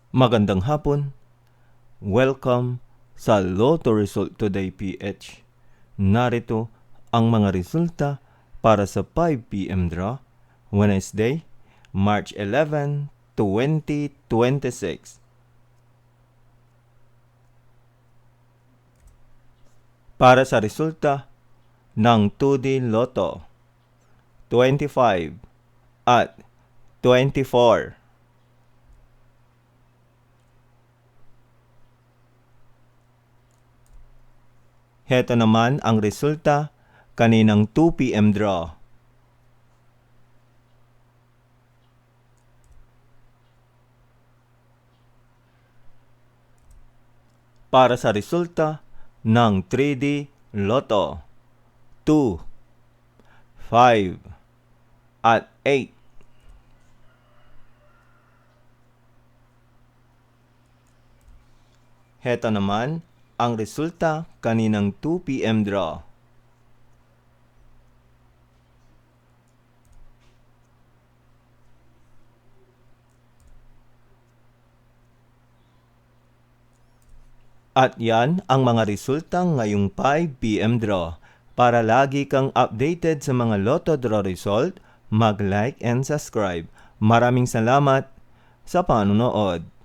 Magandang hapon. Welcome sa Lotto Result Today PH. Narito ang mga resulta para sa 5 p.m. draw, Wednesday, March 11, 2026. Para sa resulta ng 2D Lotto, 25 at 24. Heto naman ang resulta kaninang 2 p.m. draw. Para sa resulta ng 3D Lotto, 2, 5, at 8. Heto naman ang resulta kaninang 2 p.m. draw. At yan ang mga resulta ngayong 5 p.m. draw. Para lagi kang updated sa mga Lotto draw result, mag-like and subscribe. Maraming salamat sa panonood.